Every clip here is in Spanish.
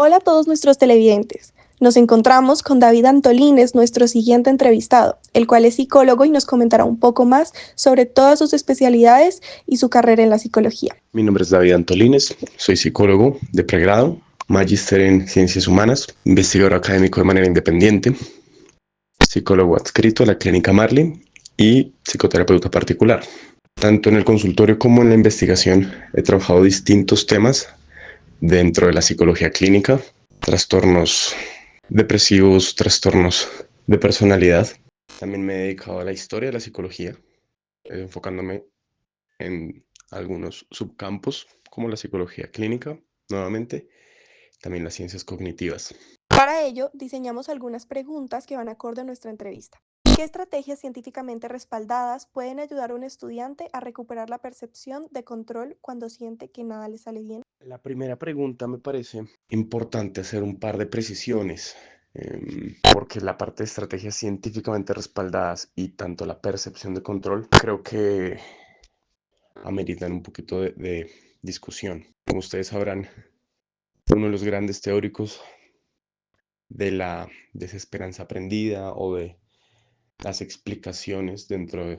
Hola a todos nuestros televidentes. Nos encontramos con David Antolines, nuestro siguiente entrevistado, el cual es psicólogo y nos comentará un poco más sobre todas sus especialidades y su carrera en la psicología. Mi nombre es David Antolines, soy psicólogo de pregrado, magíster en Ciencias Humanas, investigador académico de manera independiente, psicólogo adscrito a la Clínica Marley y psicoterapeuta particular. Tanto en el consultorio como en la investigación he trabajado distintos temas dentro de la psicología clínica, trastornos depresivos, trastornos de personalidad. También me he dedicado a la historia de la psicología, enfocándome en algunos subcampos como la psicología clínica, nuevamente, también las ciencias cognitivas. Para ello, diseñamos algunas preguntas que van acorde a nuestra entrevista. ¿Qué estrategias científicamente respaldadas pueden ayudar a un estudiante a recuperar la percepción de control cuando siente que nada le sale bien? La primera pregunta me parece importante hacer un par de precisiones, porque la parte de estrategias científicamente respaldadas y tanto la percepción de control creo que ameritan un poquito de discusión. Como ustedes sabrán, uno de los grandes teóricos de la desesperanza aprendida o de las explicaciones dentro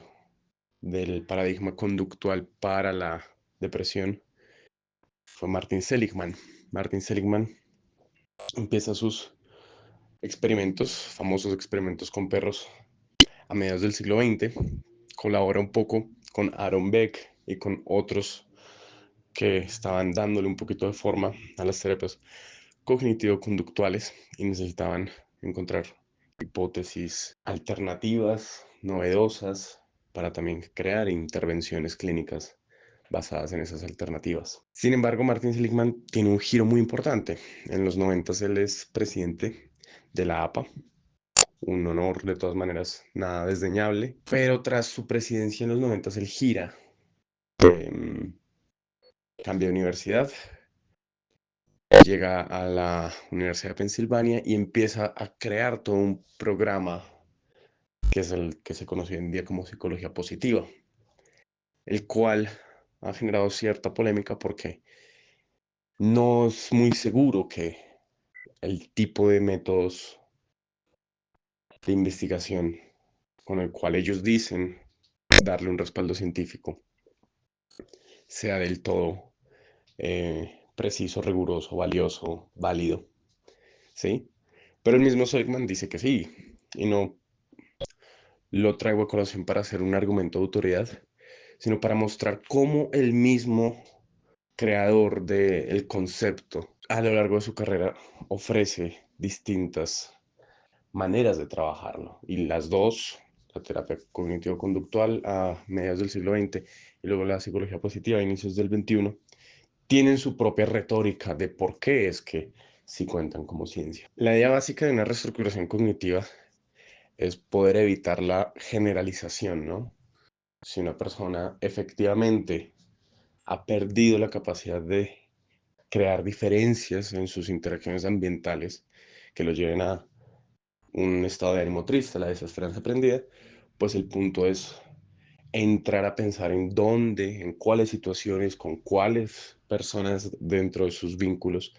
del paradigma conductual para la depresión fue Martin Seligman. Martin Seligman empieza sus experimentos, famosos experimentos con perros, a mediados del siglo XX. Colabora un poco con Aaron Beck y con otros que estaban dándole un poquito de forma a las terapias cognitivo-conductuales y necesitaban encontrar hipótesis alternativas, novedosas, para también crear intervenciones clínicas basadas en esas alternativas. Sin embargo, Martin Seligman tiene un giro muy importante. En los 90 él es presidente de la APA, un honor de todas maneras nada desdeñable, pero tras su presidencia en los 90 él gira, cambia de universidad, llega a la Universidad de Pensilvania y empieza a crear todo un programa que es el que se conoce hoy en día como psicología positiva, el cual ha generado cierta polémica porque no es muy seguro que el tipo de métodos de investigación con el cual ellos dicen darle un respaldo científico sea del todo preciso, riguroso, valioso, válido, ¿sí? Pero el mismo Seligman dice que sí, y no lo traigo a colación para hacer un argumento de autoridad, sino para mostrar cómo el mismo creador del concepto a lo largo de su carrera ofrece distintas maneras de trabajarlo. Y las dos, la terapia cognitivo-conductual a mediados del siglo XX y luego la psicología positiva a inicios del XXI, tienen su propia retórica de por qué es que sí cuentan como ciencia. La idea básica de una reestructuración cognitiva es poder evitar la generalización, ¿no? Si una persona efectivamente ha perdido la capacidad de crear diferencias en sus interacciones ambientales que lo lleven a un estado de ánimo triste, la desesperanza aprendida, pues el punto es entrar a pensar en dónde, en cuáles situaciones, con cuáles personas dentro de sus vínculos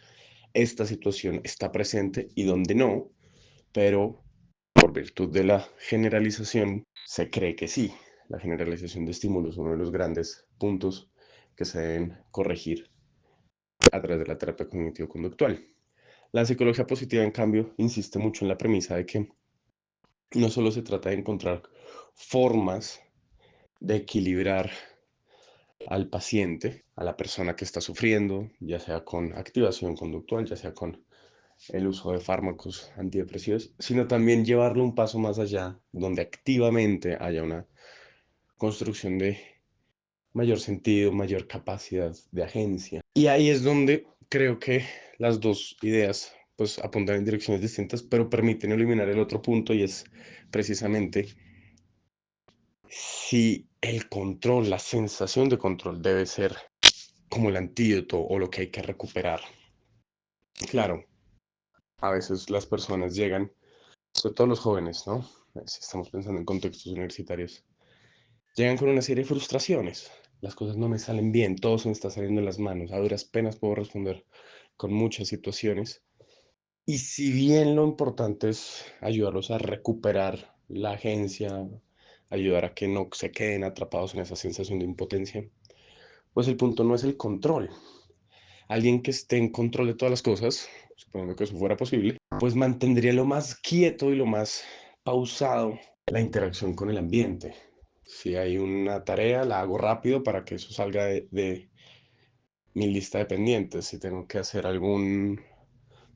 esta situación está presente y dónde no, pero por virtud de la generalización se cree que sí. La generalización de estímulos es uno de los grandes puntos que se deben corregir a través de la terapia cognitivo-conductual. La psicología positiva, en cambio, insiste mucho en la premisa de que no solo se trata de encontrar formas de equilibrar al paciente, a la persona que está sufriendo, ya sea con activación conductual, ya sea con el uso de fármacos antidepresivos, sino también llevarlo un paso más allá, donde activamente haya una construcción de mayor sentido, mayor capacidad de agencia. Y ahí es donde creo que las dos ideas pues apuntan en direcciones distintas, pero permiten eliminar el otro punto y es precisamente si el control, la sensación de control debe ser como el antídoto o lo que hay que recuperar. Claro, a veces las personas llegan, sobre todo los jóvenes, ¿no? Si estamos pensando en contextos universitarios, llegan con una serie de frustraciones. Las cosas no me salen bien, todo se me está saliendo de las manos. A duras penas puedo responder con muchas situaciones. Y si bien lo importante es ayudarlos a recuperar la agencia, ayudar a que no se queden atrapados en esa sensación de impotencia, pues el punto no es el control. Alguien que esté en control de todas las cosas, suponiendo que eso fuera posible, pues mantendría lo más quieto y lo más pausado la interacción con el ambiente. Si hay una tarea, la hago rápido para que eso salga de mi lista de pendientes. Si tengo que hacer algún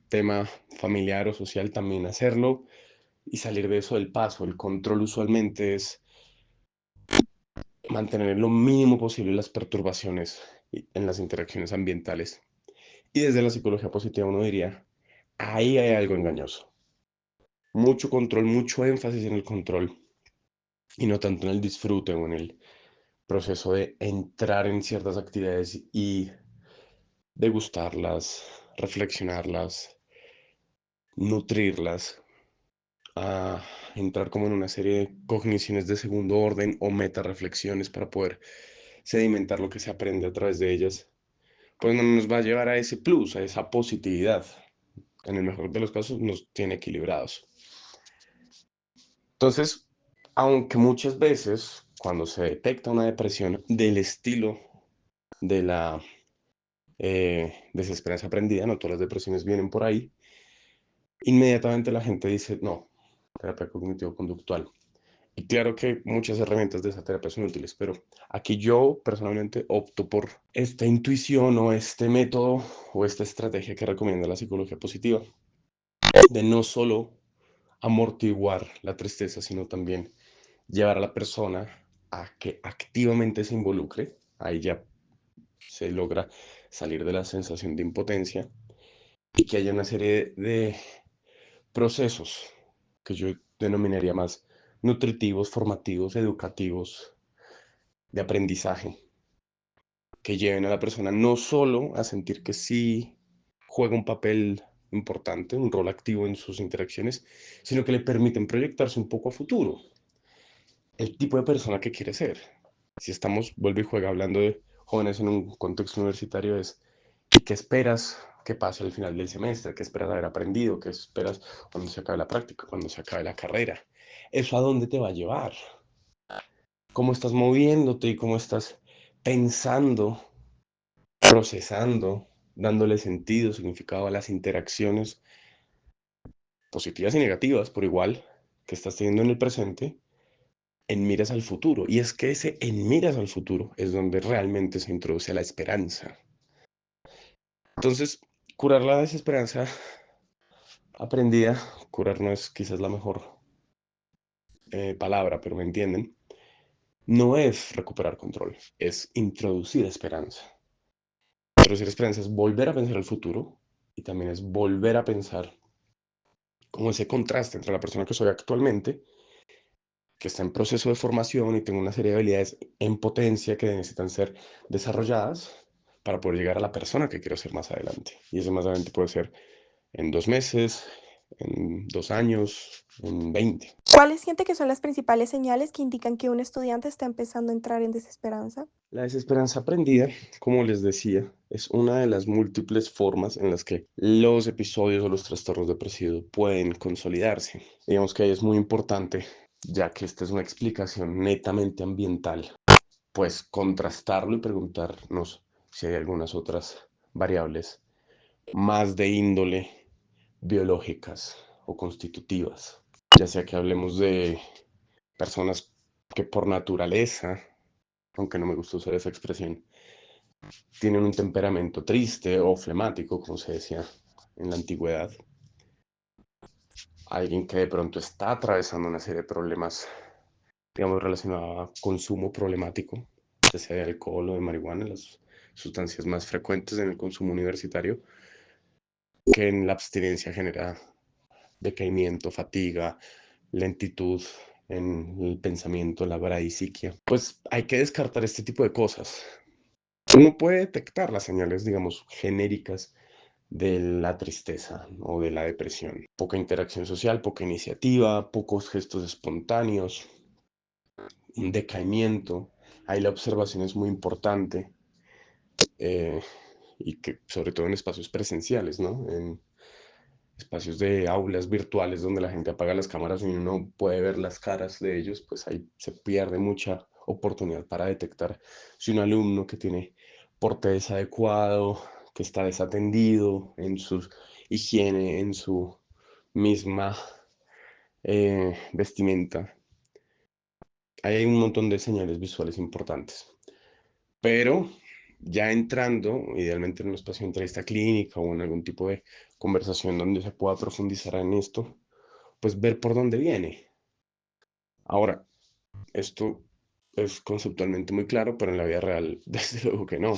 tema familiar o social, también hacerlo y salir de eso del paso. El control usualmente es mantener lo mínimo posible las perturbaciones en las interacciones ambientales. Y desde la psicología positiva uno diría, ahí hay algo engañoso. Mucho control, mucho énfasis en el control y no tanto en el disfrute o en el proceso de entrar en ciertas actividades y degustarlas, reflexionarlas, nutrirlas, a entrar como en una serie de cogniciones de segundo orden o meta reflexiones para poder sedimentar lo que se aprende a través de ellas, pues no nos va a llevar a ese plus, a esa positividad. En el mejor de los casos nos tiene equilibrados. Entonces, aunque muchas veces cuando se detecta una depresión del estilo de la desesperanza aprendida, no todas las depresiones vienen por ahí, inmediatamente la gente dice, no, terapia cognitivo-conductual. Y claro que muchas herramientas de esa terapia son útiles, pero aquí yo personalmente opto por esta intuición o este método o esta estrategia que recomienda la psicología positiva, de no solo amortiguar la tristeza, sino también llevar a la persona a que activamente se involucre. Ahí ya se logra salir de la sensación de impotencia y que haya una serie de procesos que yo denominaría más nutritivos, formativos, educativos, de aprendizaje, que lleven a la persona no solo a sentir que sí juega un papel importante, un rol activo en sus interacciones, sino que le permiten proyectarse un poco a futuro, el tipo de persona que quiere ser. Si estamos, vuelve y juega, hablando de jóvenes en un contexto universitario, es ¿qué esperas que pase al final del semestre? ¿Qué esperas haber aprendido? ¿Qué esperas cuando se acabe la práctica, cuando se acabe la carrera? ¿Eso a dónde te va a llevar? ¿Cómo estás moviéndote y cómo estás pensando, procesando, dándole sentido, significado a las interacciones positivas y negativas por igual que estás teniendo en el presente, en miras al futuro? Y es que ese en miras al futuro es donde realmente se introduce la esperanza. Entonces, curar la desesperanza aprendida, curar no es quizás la mejor palabra, pero me entienden, no es recuperar control, es introducir esperanza. Introducir esperanza es volver a pensar el futuro y también es volver a pensar como ese contraste entre la persona que soy actualmente, que está en proceso de formación y tengo una serie de habilidades en potencia que necesitan ser desarrolladas para poder llegar a la persona que quiero ser más adelante. Y ese más adelante puede ser en 2 meses, en 2 años, en 20. ¿Cuáles siente que son las principales señales que indican que un estudiante está empezando a entrar en desesperanza? La desesperanza aprendida, como les decía, es una de las múltiples formas en las que los episodios o los trastornos depresivos pueden consolidarse. Digamos que ahí es muy importante, ya que esta es una explicación netamente ambiental, pues contrastarlo y preguntarnos si hay algunas otras variables más de índole biológicas o constitutivas, ya sea que hablemos de personas que por naturaleza, aunque no me gusta usar esa expresión, tienen un temperamento triste o flemático, como se decía en la antigüedad. Alguien que de pronto está atravesando una serie de problemas, digamos, relacionados a consumo problemático, ya sea de alcohol o de marihuana, las sustancias más frecuentes en el consumo universitario, que en la abstinencia genera decaimiento, fatiga, lentitud en el pensamiento, la bradisiquia. Pues hay que descartar este tipo de cosas. Uno puede detectar las señales, digamos, genéricas de la tristeza o de la depresión. Poca interacción social, poca iniciativa, pocos gestos espontáneos, un decaimiento. Ahí la observación es muy importante, eh, y que sobre todo en espacios presenciales, ¿no? espacios de aulas virtuales donde la gente apaga las cámaras y uno puede ver las caras de ellos, pues ahí se pierde mucha oportunidad para detectar si un alumno que tiene porte desadecuado, que está desatendido en su higiene, en su misma vestimenta. Ahí hay un montón de señales visuales importantes. Pero ya entrando, idealmente en un espacio de entrevista clínica o en algún tipo de conversación donde se pueda profundizar en esto, pues ver por dónde viene. Ahora, esto es conceptualmente muy claro, pero en la vida real, desde luego que no.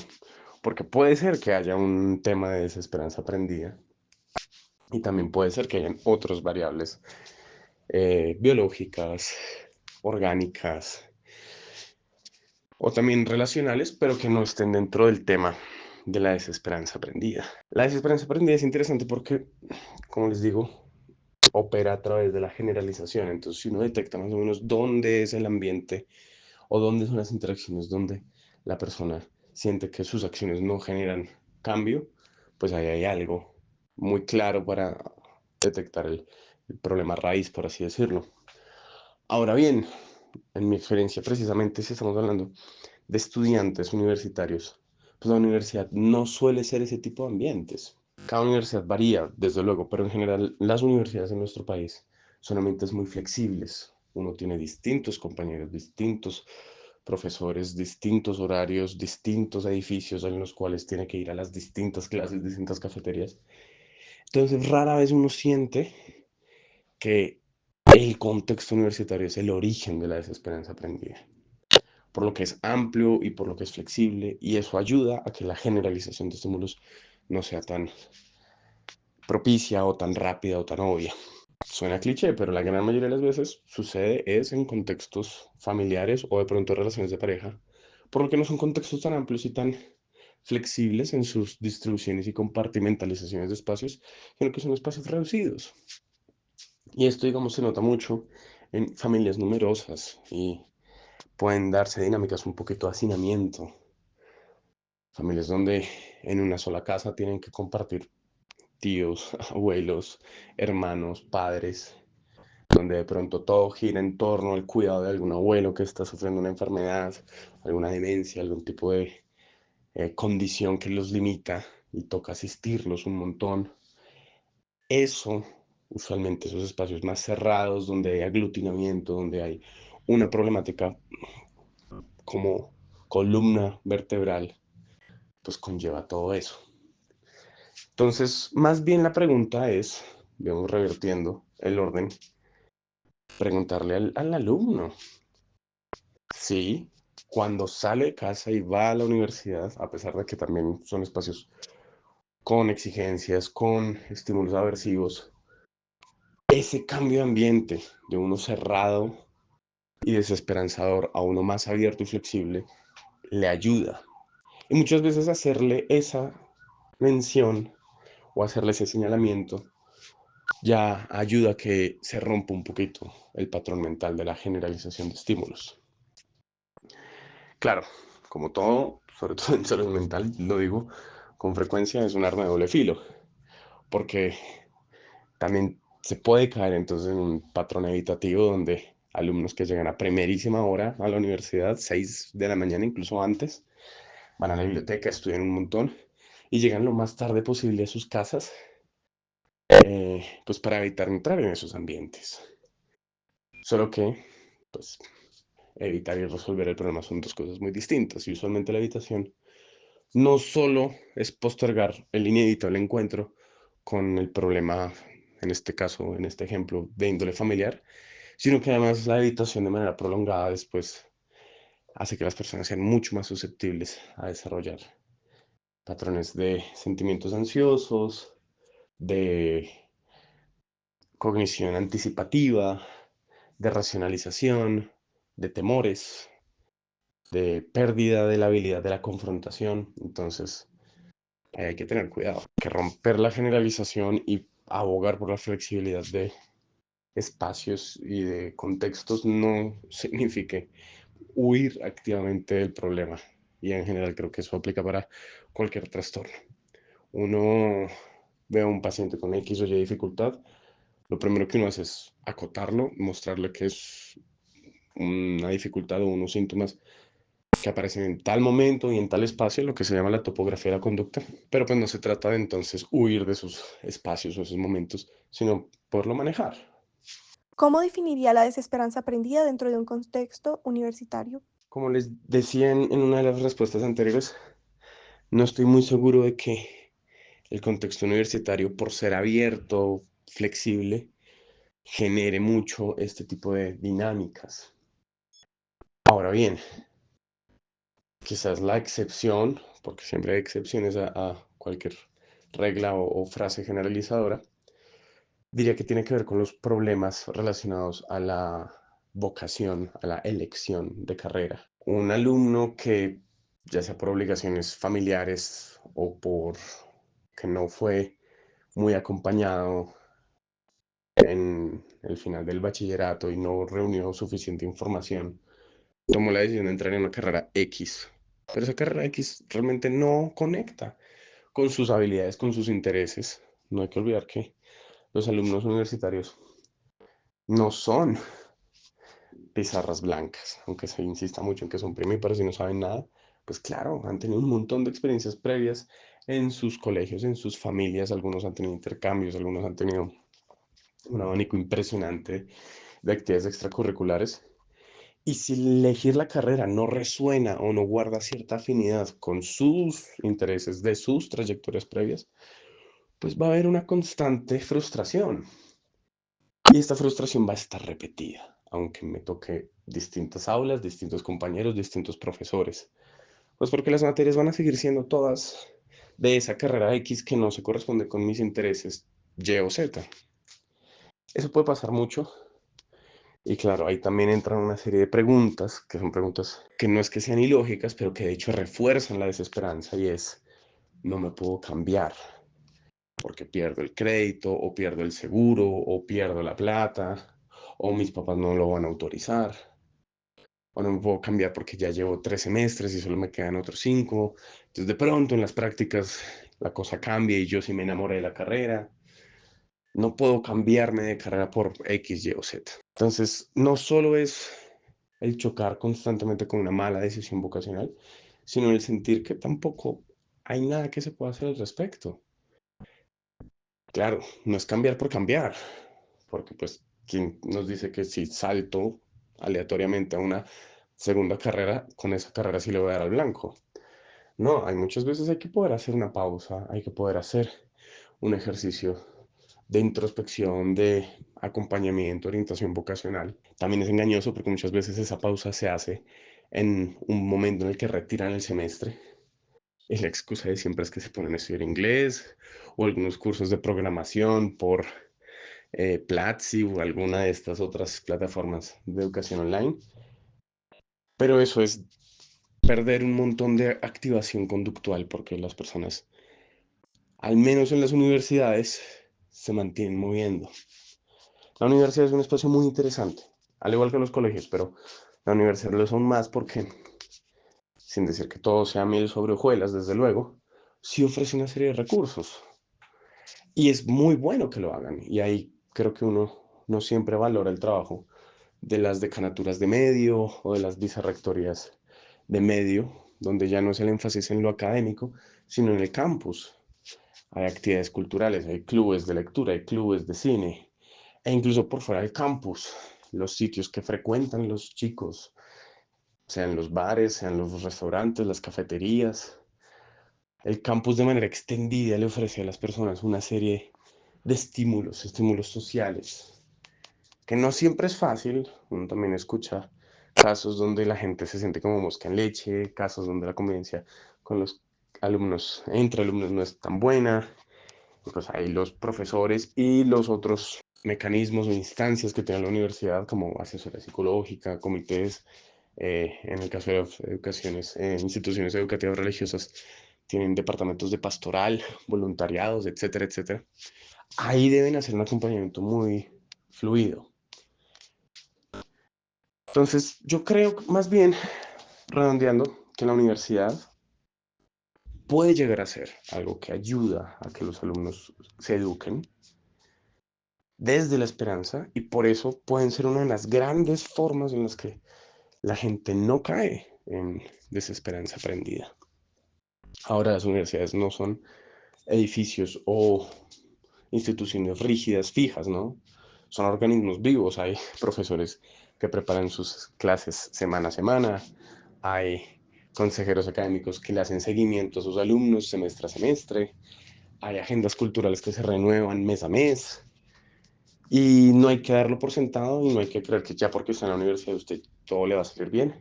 Porque puede ser que haya un tema de desesperanza aprendida y también puede ser que hayan otras variables biológicas, orgánicas o también relacionales, pero que no estén dentro del tema de la desesperanza aprendida. La desesperanza aprendida es interesante porque, como les digo, opera a través de la generalización. Entonces, si uno detecta más o menos dónde es el ambiente o dónde son las interacciones donde la persona siente que sus acciones no generan cambio, pues ahí hay algo muy claro para detectar el problema raíz, por así decirlo. Ahora bien, en mi experiencia, precisamente si estamos hablando de estudiantes universitarios, pues la universidad no suele ser ese tipo de ambientes. Cada universidad varía, desde luego, pero en general las universidades en nuestro país son ambientes muy flexibles. Uno tiene distintos compañeros, distintos profesores, distintos horarios, distintos edificios en los cuales tiene que ir a las distintas clases, distintas cafeterías. Entonces, rara vez uno siente que el contexto universitario es el origen de la desesperanza aprendida, por lo que es amplio y por lo que es flexible, y eso ayuda a que la generalización de estímulos no sea tan propicia o tan rápida o tan obvia. Suena cliché, pero la gran mayoría de las veces sucede es en contextos familiares o de pronto relaciones de pareja, por lo que no son contextos tan amplios y tan flexibles en sus distribuciones y compartimentalizaciones de espacios, sino que son espacios reducidos. Y esto, digamos, se nota mucho en familias numerosas y pueden darse dinámicas un poquito de hacinamiento. Familias donde en una sola casa tienen que compartir tíos, abuelos, hermanos, padres, donde de pronto todo gira en torno al cuidado de algún abuelo que está sufriendo una enfermedad, alguna demencia, algún tipo de condición que los limita y toca asistirlos un montón. Eso, usualmente esos espacios más cerrados, donde hay aglutinamiento, donde hay una problemática como columna vertebral, pues conlleva todo eso. Entonces, más bien la pregunta es, digamos, revertiendo el orden, preguntarle al alumno, sí, cuando sale de casa y va a la universidad, a pesar de que también son espacios con exigencias, con estímulos aversivos, ese cambio de ambiente de uno cerrado y desesperanzador a uno más abierto y flexible le ayuda. Y muchas veces hacerle esa mención o hacerle ese señalamiento ya ayuda a que se rompa un poquito el patrón mental de la generalización de estímulos. Claro, como todo, sobre todo en salud mental, lo digo con frecuencia, es un arma de doble filo, porque también se puede caer entonces en un patrón evitativo donde alumnos que llegan a primerísima hora a la universidad, 6 de la mañana, incluso antes, van a la biblioteca, estudian un montón y llegan lo más tarde posible a sus casas, pues para evitar entrar en esos ambientes. Solo que, pues, evitar y resolver el problema son dos cosas muy distintas y usualmente la evitación no solo es postergar el inevitable encuentro con el problema, en este caso, en este ejemplo, de índole familiar, sino que además la evitación de manera prolongada después hace que las personas sean mucho más susceptibles a desarrollar patrones de sentimientos ansiosos, de cognición anticipativa, de racionalización, de temores, de pérdida de la habilidad de la confrontación. Entonces, ahí hay que tener cuidado, que romper la generalización y abogar por la flexibilidad de espacios y de contextos no signifique huir activamente del problema. Y en general creo que eso aplica para cualquier trastorno. Uno veo a un paciente con X o Y dificultad, lo primero que uno hace es acotarlo, mostrarle que es una dificultad o unos síntomas que aparecen en tal momento y en tal espacio, lo que se llama la topografía de la conducta. Pero pues no se trata de entonces huir de esos espacios o esos momentos, sino poderlo manejar. ¿Cómo definiría la desesperanza aprendida dentro de un contexto universitario? Como les decía en una de las respuestas anteriores, no estoy muy seguro de que el contexto universitario, por ser abierto, flexible, genere mucho este tipo de dinámicas. Ahora bien, quizás la excepción, porque siempre hay excepciones a cualquier regla o frase generalizadora, diría que tiene que ver con los problemas relacionados a la vocación, a la elección de carrera. Un alumno que, ya sea por obligaciones familiares o por que no fue muy acompañado en el final del bachillerato y no reunió suficiente información, tomó la decisión de entrar en una carrera X. Pero esa carrera X realmente no conecta con sus habilidades, con sus intereses. No hay que olvidar que los alumnos universitarios no son pizarras blancas, aunque se insista mucho en que son primíparos y no saben nada. Pues claro, han tenido un montón de experiencias previas en sus colegios, en sus familias. Algunos han tenido intercambios, algunos han tenido un abanico impresionante de actividades extracurriculares. Y si elegir la carrera no resuena o no guarda cierta afinidad con sus intereses de sus trayectorias previas, pues va a haber una constante frustración. Y esta frustración va a estar repetida, aunque me toque distintas aulas, distintos compañeros, distintos profesores. Pues porque las materias van a seguir siendo todas de esa carrera X que no se corresponde con mis intereses Y o Z. Eso puede pasar mucho. Y claro, ahí también entran una serie de preguntas, que son preguntas que no es que sean ilógicas, pero que de hecho refuerzan la desesperanza y es, no me puedo cambiar porque pierdo el crédito o pierdo el seguro o pierdo la plata o mis papás no lo van a autorizar o no me puedo cambiar porque ya llevo 3 semestres y solo me quedan otros 5. Entonces de pronto en las prácticas la cosa cambia y yo sí me enamoré de la carrera. No puedo cambiarme de carrera por X, Y o Z. Entonces, no solo es el chocar constantemente con una mala decisión vocacional, sino el sentir que tampoco hay nada que se pueda hacer al respecto. Claro, no es cambiar por cambiar, porque pues, ¿quién nos dice que si salto aleatoriamente a una segunda carrera, con esa carrera sí le voy a dar al blanco? No, hay muchas veces hay que poder hacer una pausa, hay que poder hacer un ejercicio de introspección, de acompañamiento, orientación vocacional. También es engañoso porque muchas veces esa pausa se hace en un momento en el que retiran el semestre. Y la excusa de siempre es que se ponen a estudiar inglés o algunos cursos de programación por Platzi o alguna de estas otras plataformas de educación online. Pero eso es perder un montón de activación conductual porque las personas, al menos en las universidades, se mantienen moviendo. La universidad es un espacio muy interesante, al igual que los colegios, pero la universidad lo es aún más porque, sin decir que todo sea miel sobre hojuelas, desde luego, sí ofrece una serie de recursos. Y es muy bueno que lo hagan. Y ahí creo que uno no siempre valora el trabajo de las decanaturas de medio o de las vicerrectorías de medio, donde ya no es el énfasis en lo académico, sino en el campus. Hay actividades culturales, hay clubes de lectura, hay clubes de cine, e incluso por fuera del campus, los sitios que frecuentan los chicos, sean los bares, sean los restaurantes, las cafeterías. El campus de manera extendida le ofrece a las personas una serie de estímulos, estímulos sociales, que no siempre es fácil. Uno también escucha casos donde la gente se siente como mosca en leche, casos donde la convivencia con los alumnos, entre alumnos, no es tan buena. Pues hay los profesores y los otros mecanismos o instancias que tiene la universidad, como asesoría psicológica, comités, en el caso de las educaciones, instituciones educativas religiosas, tienen departamentos de pastoral, voluntariados, etcétera, etcétera. Ahí deben hacer un acompañamiento muy fluido. Entonces, yo creo más bien, redondeando, que la universidad puede llegar a ser algo que ayuda a que los alumnos se eduquen desde la esperanza y por eso pueden ser una de las grandes formas en las que la gente no cae en desesperanza aprendida. Ahora las universidades no son edificios o instituciones rígidas, fijas, ¿no? Son organismos vivos, hay profesores que preparan sus clases semana a semana, hay consejeros académicos que le hacen seguimiento a sus alumnos semestre a semestre, hay agendas culturales que se renuevan mes a mes, y no hay que darlo por sentado y no hay que creer que ya porque está en la universidad usted todo le va a salir bien.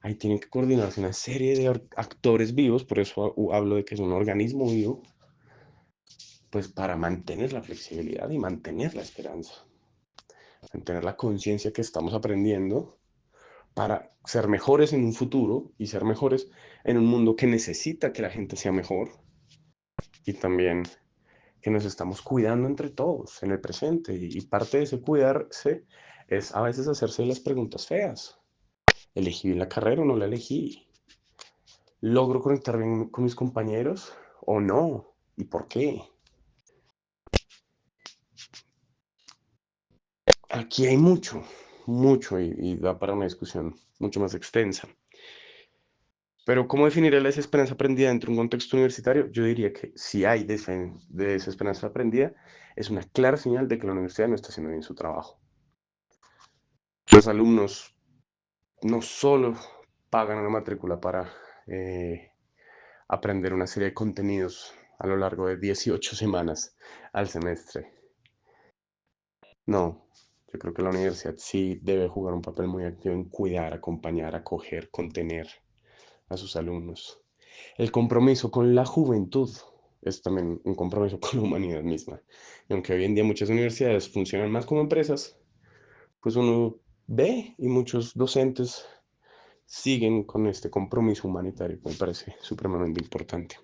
Ahí tienen que coordinarse una serie de actores vivos, por eso hablo de que es un organismo vivo, pues para mantener la flexibilidad y mantener la esperanza, mantener la conciencia que estamos aprendiendo para ser mejores en un futuro y ser mejores en un mundo que necesita que la gente sea mejor y también que nos estamos cuidando entre todos en el presente y parte de ese cuidarse es a veces hacerse las preguntas feas. ¿Elegí bien la carrera o no la elegí? ¿Logro conectar bien con mis compañeros o no? ¿Y por qué? Aquí hay mucho, mucho y da para una discusión mucho más extensa. Pero ¿cómo definir la desesperanza aprendida dentro de un contexto universitario? Yo diría que si hay desesperanza aprendida, es una clara señal de que la universidad no está haciendo bien su trabajo. Los alumnos no solo pagan una matrícula para aprender una serie de contenidos a lo largo de 18 semanas al semestre. No, yo creo que la universidad sí debe jugar un papel muy activo en cuidar, acompañar, acoger, contener a sus alumnos. El compromiso con la juventud es también un compromiso con la humanidad misma. Y aunque hoy en día muchas universidades funcionan más como empresas, pues uno ve y muchos docentes siguen con este compromiso humanitario que me parece supremamente importante.